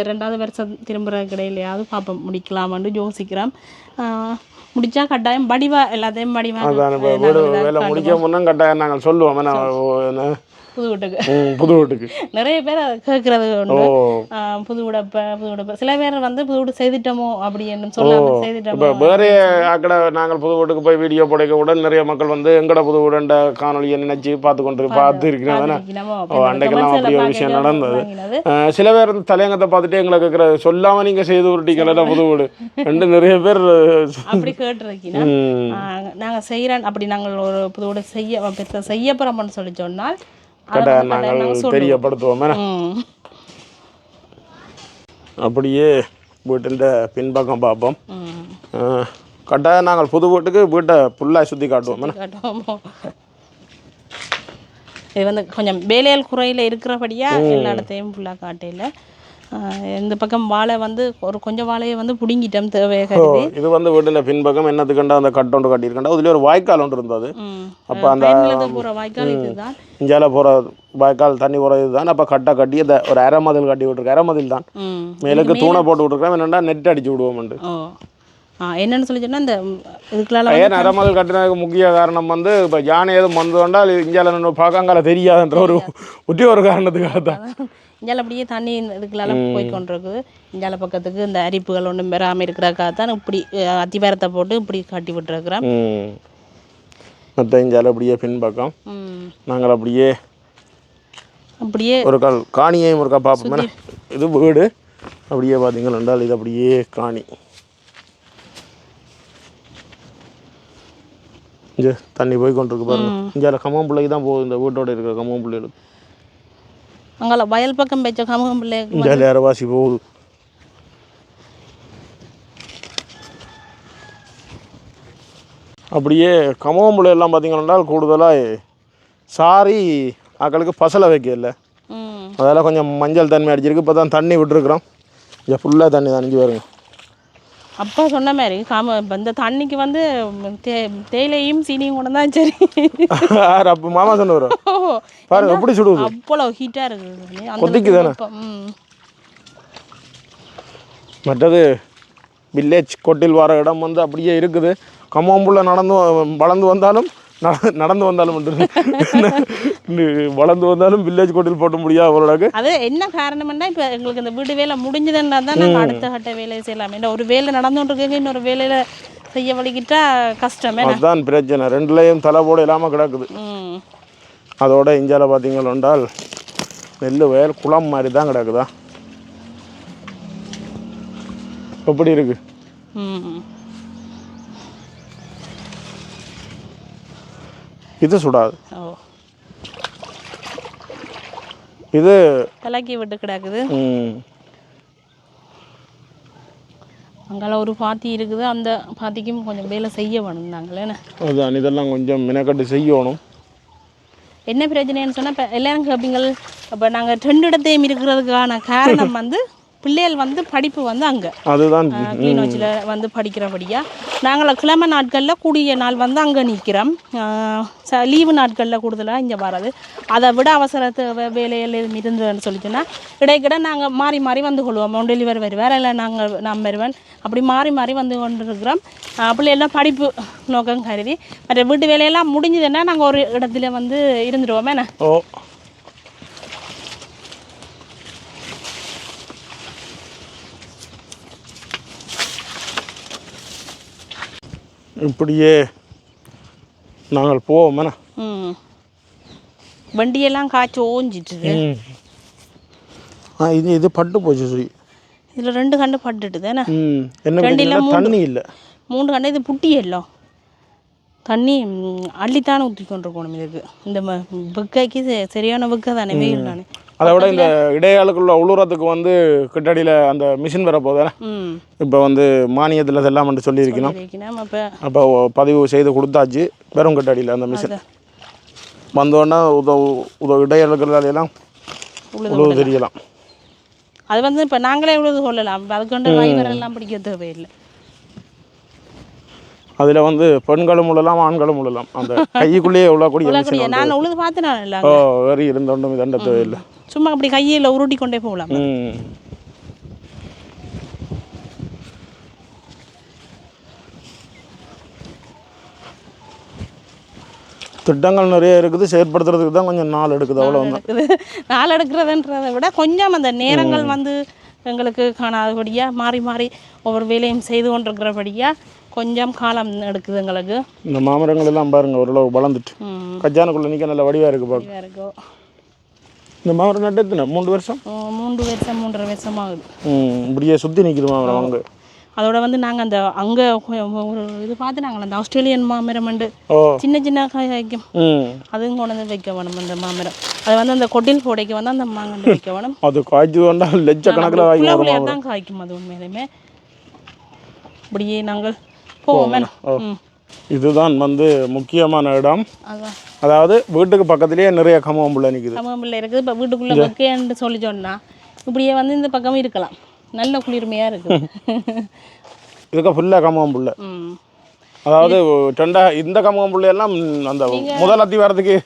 2வது வருஷம் திரும்புகிற கிடையிலையாவது பார்ப்போம் முடிக்கலாமான்னு யோசிக்கிறோம் முடிச்சா கட்டாயம் வடிவா எல்லாத்தையும் வடிவா
வேலை முடிக்க முன்னா கட்டாயம் நாங்கள் சொல்லுவோம் புது வீட்டுக்கு
நிறைய பேர் கேட்கறது உண்டு புது வீடப்ப சில பேர் வந்து புது வீடு செய்துட்டோமோ அப்படின்னு சொல்லாம செய்துட்டோமோ
வேற அக்கட நாங்கள் புது வீட்டுக்கு போய் வீடியோ போடைக்க கூட நிறைய மக்கள் வந்து எங்கட புது வீடுன்ற காணொலியை நினைச்சு பார்த்து இருக்கிறாங்க அன்றைக்கெல்லாம் அப்படி ஒரு விஷயம் நடந்தது சில பேர் தலையங்கத்தை பார்த்துட்டு எங்களை கேட்கற சொல்லாம நீங்க செய்து விட்டீங்களா புது வீடு ரெண்டு நிறைய பேர்
அப்படி கேட்டுருக்கீங்க நாங்க செய்யறோம் அப்படி நாங்கள் ஒரு புது வீடு செய்ய போறோம்னு சொல்லி சொன்னால்
நாங்கள் தெரியப்படுத்துவோம் அப்படியே வீட்டின் பின்பக்கம் பார்ப்போம் கட்டாயம் நாங்கள் புது வீட்டுக்கு வீட்டை ஃபுல்லாக சுற்றி காட்டுவோம்
இது வந்து கொஞ்சம் வேலையால் குறையில் இருக்கிறபடியா எல்லா இடத்தையும் ஃபுல்லாக காட்டையில் இந்த பக்கம் வாழை வந்து ஒரு கொஞ்சம் வாழையை வந்து பிடுங்கிட்டோம் தேவையாக
இது வந்து வீட்டில் பின்பக்கம் என்னத்துக்கண்டா அந்த கட்டொண்டு கட்டியிருக்கண்டா அதுலேயே ஒரு வாய்க்கால் ஒன்று இருந்தது அப்போ அந்த
போகிற வாய்க்கால் இதுதான்
இஞ்சால போகிற வாய்க்கால் தண்ணி போகிற இதுதான் அப்போ கட்டி அந்த ஒரு அரைமதில் கட்டி விட்டுருக்கு அரைமதில் தான் மேலுக்கு தூணை போட்டு விட்டுருக்கேன் என்னென்னா நெட் அடிச்சு விடுவோம்ண்டு
என்னன்னு சொல்லி சொன்னால் இந்த இதுக்குள்ள
ஏன் அரைமதில் கட்டினதுக்கு முக்கிய காரணம் வந்து இப்போ யானை எதுவும் வந்து கொண்டால் இஞ்சால நின்று பார்க்காங்கால தெரியாதுன்ற ஒரு காரணத்துக்காக தான்
இஞ்சால அப்படியே தண்ணி இதுக்குள்ளால போய் கொண்டிருக்குது இஞ்சால பக்கத்துக்கு இந்த அரிப்புகள் ஒன்றும் பெறாமல் இருக்கிறக்காக தான் இப்படி அத்திவாரத்தை போட்டு இப்படி காட்டி விட்டுருக்குறோம்
மற்ற இஞ்சால அப்படியே பின்பக்கம் நாங்கள் அப்படியே ஒரு கால் காணியையும் ஒரு பார்ப்போம் இது வீடு அப்படியே பார்த்தீங்கன்னா ரெண்டால் இது அப்படியே காணி இங்கே தண்ணி போய் கொண்டிருக்கு பாருங்க இங்கே கம்மம் பிள்ளைக்கு தான் போகுது இந்த வீட்டோட இருக்கிற கம்மம் பிள்ளைகளுக்கு
அங்கே வயல் பக்கம் வச்ச கம்மம் பிள்ளை
இங்கே அரைவாசி போகுது அப்படியே கம்மம் பிள்ளை எல்லாம் பார்த்தீங்கன்னா கூடுதலாக சாரி ஆக்களுக்கு பசலை வைக்கல அதெல்லாம் கொஞ்சம் மஞ்சள் தன்மை அடிச்சிருக்கு இப்போ தான் தண்ணி விட்டுருக்குறோம் இங்கே ஃபுல்லாக தண்ணி தணிஞ்சு வருங்க
அப்பா சொன்ன மாதிரி இந்த தண்ணிக்கு வந்து தேயிலையும் சீனியும் கொண்டு தான் சரி
அப்போ மாமா சொன்னவர் பாருங்க எப்படி சுடுவது
அவ்வளோ ஹீட்டாக இருக்குது
கொதிக்கு தானே மற்றது வில்லேஜ் கொட்டில் வர இடம் வந்து அப்படியே இருக்குது கம்மம்புள்ள வளர்ந்து வந்தாலும் வளர்ந்து வந்தாலும் வில்லேஜ் கோட்டில் போட்ட முடியாது அவரோட
அது என்ன காரணம்னா இப்போ எங்களுக்கு இந்த வீடு வேலை முடிஞ்சதுன்னா தான் நாங்கள் அடுத்த கட்ட வேலையை செய்யலாம் இல்லை ஒரு வேலை நடந்துகிட்டு இன்னொரு வேலையில் செய்ய வலிக்கிட்டா கஷ்டமே
அதுதான் பிரச்சனை ரெண்டுலேயும் தலை போட இல்லாமல் கிடக்குது அதோட இஞ்சால பார்த்தீங்கன்னா நெல் வயல் குளம் மாதிரி தான் கிடக்குதா? எப்படி இருக்கு? இது சுடாது. இது
கலக்கி விட்டு கிடக்குது. அங்கே ஒரு பாத்தி இருக்குது, அந்த பாத்திக்கும் கொஞ்சம் வேலை செய்ய வேணும் நாங்களே.
அதுதான் இதெல்லாம் கொஞ்சம் மினக்கட்டு செய்யணும்.
என்ன பிரச்சனைன்னு சொன்னால் இப்போ எல்லாரும் கேட்பீங்கள். இப்போ நாங்கள் 2 இடத்தையும் இருக்கிறதுக்கான காரணம் வந்து பிள்ளைகள் வந்து படிப்பு வந்து அங்கே
அதுதான்
கிளிநொச்சியில் வந்து படிக்கிறபடியாக நாங்கள் கிழமை நாட்களில் கூடிய நாள் வந்து அங்கே நிற்கிறோம். லீவு நாட்களில் கூடுதலாக இங்கே வராது. அதை விட அவசரத்து வேலையில் இருந்துன்னு சொல்லிச்சுன்னா இடைக்கிட நாங்கள் மாறி மாறி வந்து கொள்வோம். டெலிவரி வருவார், இல்லை நான் வருவேன், அப்படி மாறி மாறி வந்து கொண்டு இருக்கிறோம். பிள்ளைகள்லாம் படிப்பு நோக்கம் கருதி மற்ற வீட்டு வேலையெல்லாம் முடிஞ்சதுன்னா நாங்கள் ஒரு இடத்துல வந்து இருந்துடுவோம். என்ன
இப்படியே நாங்கள் போவோம்.
வண்டியெல்லாம் காய்ச்சி ஓஞ்சிட்டு
இது பட்டு போச்சு. சொல்லி
இதில் 2 கண்டு பட்டுட்டு தானே.
தண்ணி இல்லை,
3 கண்டு. இது புட்டி எல்லாம் தண்ணி அள்ளித்தானே ஊற்றி கொண்டிருக்கணும். இதுக்கு இந்த வெக்கைக்கு சரியான வெக்கை தானே, வெயில் தானே.
அதை விட இந்த இடையாளுக்குள்ள உழுறதுக்கு வந்து கிட்டடியில் அந்த மிஷின் வர போதானே. இப்போ வந்து மானியத்தில் இதெல்லாம் வந்து சொல்லியிருக்கணும். அப்போ பதிவு செய்து கொடுத்தாச்சு. வெறும் கிட்டடியில் அந்த மிஷின் வந்தோடனே இடையாளுக்கெல்லாம் உழுவு தெரியலாம்.
அது வந்து இப்போ நாங்களே உழுது சொல்லலாம். அதுக்கு வந்து டிரைவரெல்லாம் பிடிக்க தேவையில்லை.
அதில் வந்து பெண்களும் உழலாம், ஆண்களும் உழலாம். அந்த கைக்குள்ளேயே உழக்கூடிய
நான் உழுது பார்த்தேன். இல்லை
வேறு இருந்தோண்டும் இதண்ட தேவையில்லை.
சும்மா அப்படி கையில் உருட்டி கொண்டே போகலாம்.
திட்டங்கள் நிறைய இருக்குது, செயற்படுத்துறதுக்கு தான் கொஞ்சம் நாள் எடுக்குது. அவ்வளோ
நாள் எடுக்கிறதுன்றதை விட கொஞ்சம் அந்த நேரங்கள் வந்து எங்களுக்கு காணாதபடியாக மாறி மாறி ஒவ்வொரு வேலையும் செய்து கொண்டிருக்கிறபடியாக கொஞ்சம் காலம் எடுக்குது எங்களுக்கு.
இந்த மாமரங்கள் எல்லாம் பாருங்க ஓரளவு வளர்ந்துட்டு கஜானுக்குள்ள நிற்க நல்ல வடிவாக இருக்குது. பார்க்க இந்த மாமரம் நட்டு எத்தனை 3 வருஷம்
3 வருஷம் 3.5 வருஷம் ஆகுது.
இப்படியே சுற்றி நிற்கிது மாமரம். அங்கே
அதோட வந்து நாங்கள் அந்த அங்கே ஒரு இது பார்த்து நாங்கள் அந்த ஆஸ்திரேலியன் மாமரம் வந்து சின்ன சின்ன காய் வைக்கும், அதுவும் கொண்டு வந்து வைக்க வேணும். அந்த மாமரம் அது வந்து அந்த கொட்டில் போடைக்கு வந்து அந்த மாங்கண்டு வைக்க வேணும்.
அது காய்ச்சி வந்தால் லட்சக்கணக்கில்
தான் காய்க்கும். அது உண்மையிலுமே இப்படியே நாங்கள் போவோம்.
இதுதான் வந்து முக்கியமான இடம். அதாவது வீட்டுக்கு பக்கத்துலேயே நிறைய கம்மம்புள்ள நிற்குது.
கம்மம்புள்ள இருக்குது. இப்போ வீட்டுக்குள்ளே வைக்கன்னு சொல்லி சொன்னால் இப்படியே வந்து இந்த பக்கமும் இருக்கலாம். நல்ல குளிர்மையாக இருக்குது.
இதுக்கு ஃபுல்லாக கம்மம்புள்ள. அதாவது இந்த கம்மம்புள்ளையெல்லாம் அந்த முதல் அத்திவாரத்துக்கு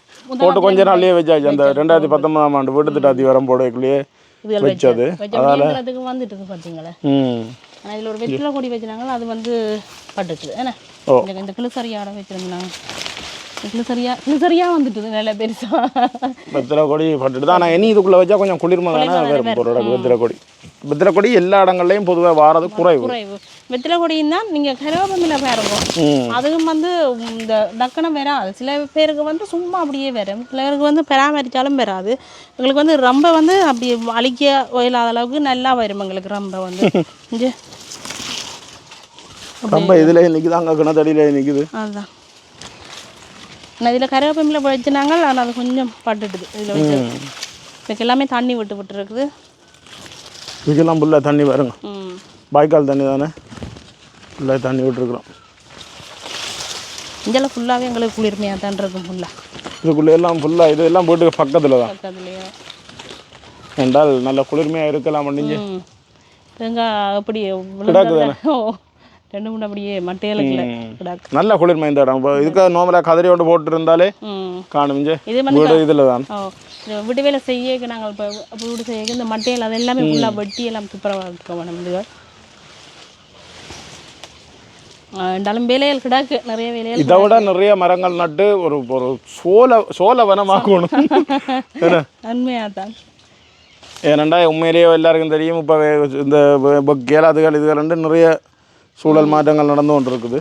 போட்டு கொஞ்ச நாள்லேயே வச்சாச்சு. அந்த 2019ஆம் ஆண்டு வீட்டு திட்ட அத்திவாரம் போடக்குள்ளேயே வச்சது.
அதனால வந்துட்டு பார்த்தீங்களா. ஆனால் இதில் ஒரு வெற்றிலை கொடி வச்சுனாங்க, அது வந்து பட்டுச்சு. ஏன்னா இந்த கிளிசரியாட வச்சுருந்தாங்க. கிளிசரியா வந்துட்டுது நல்ல பெருசாக.
வெற்றிலை கொடி பட்டுட்டு தான். ஆனால் இனி இதுக்குள்ளே வச்சா கொஞ்சம் குளிர்மை தானே வேறு பொருள். வெற்றிலை கொடி எல்லா இடங்கள்லையும் பொதுவாக வாரது குறைவு.
வெற்றிலை கொடியும் தான். நீங்கள் கருவேப்பிலை பாருங்க, அதுவும் வந்து இந்த டக்குனம் வராது. சில பேருக்கு வந்து சும்மா அப்படியே வரும், சில பேருக்கு வந்து பராமரித்தாலும் வராது. எங்களுக்கு வந்து ரொம்ப வந்து அப்படி அழிக்க இயலாத அளவுக்கு நல்லா வரும் எங்களுக்கு. ரொம்ப வந்து இங்கே
ரொம்ப இதில் நிற்குது, அங்கே கிணத்தடியில் நிற்குது.
அதுதான் இதில் கருவேப்பிலை வச்சுனாங்க. ஆனால் அது கொஞ்சம் பட்டுட்டுது. இதில் வச்சு இதுக்கு எல்லாமே தண்ணி விட்டு இருக்குது.
இதுக்கெல்லாம் ஃபுல்லாக தண்ணி வருங்க. வாய்க்கால் தண்ணி தானே, ஃபுல்லாக தண்ணி விட்டுருக்குறோம்.
இங்கெல்லாம் ஃபுல்லாகவே எங்களுக்கு குளிர்மையாக தான் இருக்கும். ஃபுல்லாக
இதுக்குள்ளே எல்லாம் ஃபுல்லாக இது எல்லாம் வீட்டுக்கு பக்கத்தில் தான்.
பக்கத்துலேயே
என்றால் நல்ல குளிர்மையாக இருக்கலாம். பண்ணிங்க
தேங்காய் அப்படி
கிடக்குதானே.
2-3 அப்படியே மட்டையில
நல்ல குளிர்மை இந்த இடம். இதுக்காக நோமலாக கதிரை ஒன்று போட்டு இருந்தாலே காணுமிஞ்சு வீடு இதில் தான்.
வீட்டு வேலை செய்ய நாங்கள் இப்போ வீடு செய்ய இந்த மட்டையில் அது எல்லாமே ஃபுல்லாக வெட்டி எல்லாம் துப்புரவாக இருக்க வேணும். இதுகள் இருந்தாலும் வேலைகள் கிடக்கு, நிறைய வேலைகள்.
இதை விட நிறைய மரங்கள் நட்டு ஒரு ஒரு சோலை வனமாக்கணும்.
உண்மையாக தான்.
ஏனண்டா உண்மையிலேயே எல்லாருக்கும் தெரியும். இப்போ இந்த கேளாதுகள் இதுகள் நிறைய சூழல் மாற்றங்கள் நடந்து கொண்டு இருக்குது.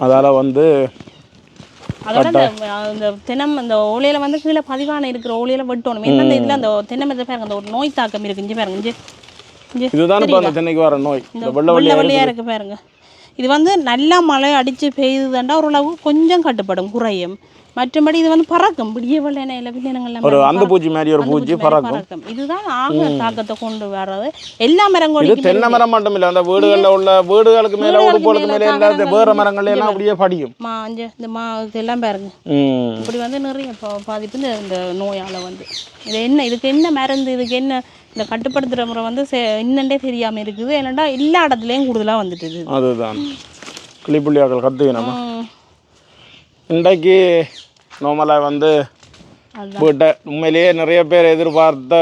அதால் வந்து
அதோட அந்த தினம் அந்த ஓலையில வந்து கீழே பதிவான இருக்கிற ஓலையில வெட்டணும். என்னென்ன இதுல அந்த தென்னை மரத்தை பாருங்க அந்த ஒரு நோய் தாக்கம் இருக்கு. இங்கே பாருங்க
இதுதான் இப்போ அந்த தென்னைக்கு வர நோய். இந்த வெள்ளை
வெள்ளையா இருக்கு பாருங்க. இது வந்து நல்லா மழை அடிச்சு பெய்யுதுண்டா ஓரளவு கொஞ்சம் கட்டுப்படும், குறையும். மற்றபடி இது வந்து பறக்கும். விடிய வெள்ளையில
ஒரு அந்த பூச்சி மாதிரி ஒரு பூச்சி பறக்கும்.
இதுதான் ஆக தாக்கத்தை கொண்டு வர்றது. எல்லா மரங்களும்
தென்னை மரம் மட்டும் இல்லை, அந்த வீடுகளில் உள்ள வீடுகளுக்கு மேல உடுப்புகளுக்கு மேல இல்லாத வேற மரங்கள் எல்லாம் அப்படியே படியும்.
இந்த இதெல்லாம் பாருங்க. இப்படி வந்து நிறைய பாதிப்பு இந்த நோயால வந்து. இது என்ன, இதுக்கு என்ன மருந்து, இதுக்கு என்ன இந்த கட்டுப்படுத்துகிற முறை வந்து என்னண்டே தெரியாமல் இருக்குது. ஏன்னாண்டா எல்லா இடத்துலையும் கூடுதலாக வந்துட்டுது.
அதுதான் கிளிப்புள்ளியாக்கள் கற்றுக்கணுமா. இன்றைக்கு நார்மலாக வந்து வீட்டை உண்மையிலேயே நிறைய பேர் எதிர்பார்த்த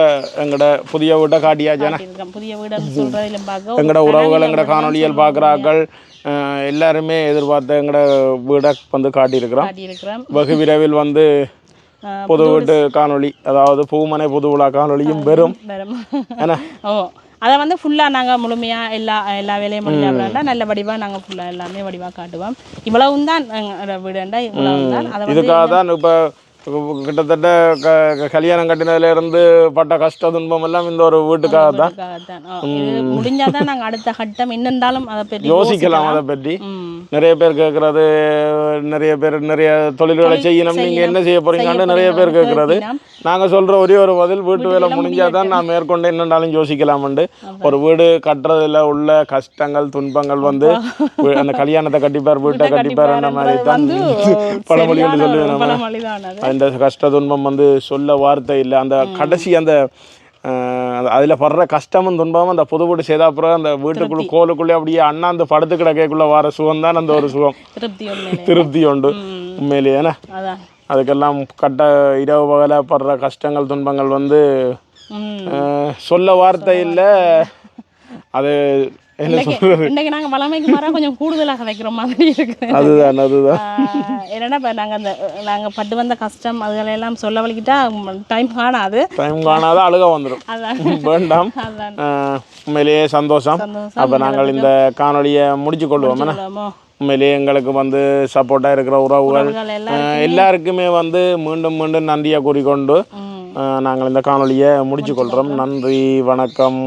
எங்களோட புதிய வீட்டை காட்டியாச்சானே.
புதிய வீடு சொல்கிறதிலும் பார்க்க
எங்களோட உறவுகள் எங்களோட காணொலிகள் பார்க்குறாக்கள் எல்லாருமே எதிர்பார்த்த எங்களோட வீடை வந்து காட்டியிருக்கிறோம். வெகு விரைவில் வந்து புது வீட்டு காணொலி, அதாவது பூமனை புது விழா காணொலியும் பெறும்.
ஓ, அதை வந்து ஃபுல்லாக நாங்கள் முழுமையாக எல்லா வேலையும் முடிஞ்சால் நல்ல வடிவாக நாங்கள் ஃபுல்லாக எல்லாமே வடிவாக காட்டுவோம். இவ்வளவும் தான் வீடுண்டா, இவ்வளவு தான். அதை
இதுக்காக தான் இப்போ கிட்டத்தட்ட கல்யாணம் கட்டினதுல இருந்து பட்ட கஷ்ட துன்பம் எல்லாம் இந்த ஒரு வீட்டுக்காக தான்.
முடிஞ்சாதான் நாங்கள் அடுத்த கட்டம் என்னென்றாலும் அதை பற்றி
யோசிக்கலாம். அதை பற்றி நிறைய பேர் கேட்கறது, நிறைய பேர் நிறைய தொழில்களை செய்யணும், நீங்க என்ன செய்ய போறீங்கன்னு நிறைய பேர் கேட்கறது. நாங்க சொல்ற ஒரே ஒரு பதில், வீட்டு வேலை முடிஞ்சாதான் நான் மேற்கொண்டு என்னென்னாலும் யோசிக்கலாம்ண்டு. ஒரு வீடு கட்டுறதுல உள்ள கஷ்டங்கள் துன்பங்கள் வந்து அந்த கல்யாணத்தை கட்டிப்பார் வீட்டை கட்டிப்பார் அந்த மாதிரி தான் பழமொழிகள் சொல்லுவேன். அந்த கஷ்ட துன்பம் வந்து சொல்ல வார்த்தை இல்லை. அந்த கடைசி அந்த அதில் படுற கஷ்டமும் துன்பமும் அந்த புது வீடு செய்த அப்புறம் அந்த வீட்டுக்குள்ள கோலுக்குள்ளே அப்படியே அண்ணாந்து படுத்து கிடக்கைக்குள்ளே வர சுகம் தான் அந்த ஒரு சுகம், திருப்தி உண்டு உண்மையிலேயே. அதுக்கெல்லாம் இரவு பகல படுற கஷ்டங்கள் துன்பங்கள் வந்து சொல்ல வார்த்தை இல்லை. அது என்ன சொல்றது,
இன்னைக்கு நாங்கள் வளமைக்கு மாற கொஞ்சம் கூடுதலாக வைக்கிற மாதிரி இருக்கு.
அதுதான்
என்னன்னா இப்போ நாங்கள் பட்டு வந்த கஷ்டம் அதுகளெல்லாம் சொல்ல வலிக்கிட்டா டைம் காணாது
அழுக வந்துடும். வேண்டாம், உண்மையிலேயே சந்தோஷம். அப்போ நாங்கள் இந்த காணொலியை முடிச்சு கொள்வோம். உண்மையிலேயே எங்களுக்கு வந்து சப்போர்ட்டாக இருக்கிற உறவுகள் எல்லாருக்குமே வந்து மீண்டும் மீண்டும் நன்றியை கூறிக்கொண்டு நாங்கள் இந்த காணொலியை முடிச்சு கொள்கிறோம். நன்றி, வணக்கம்.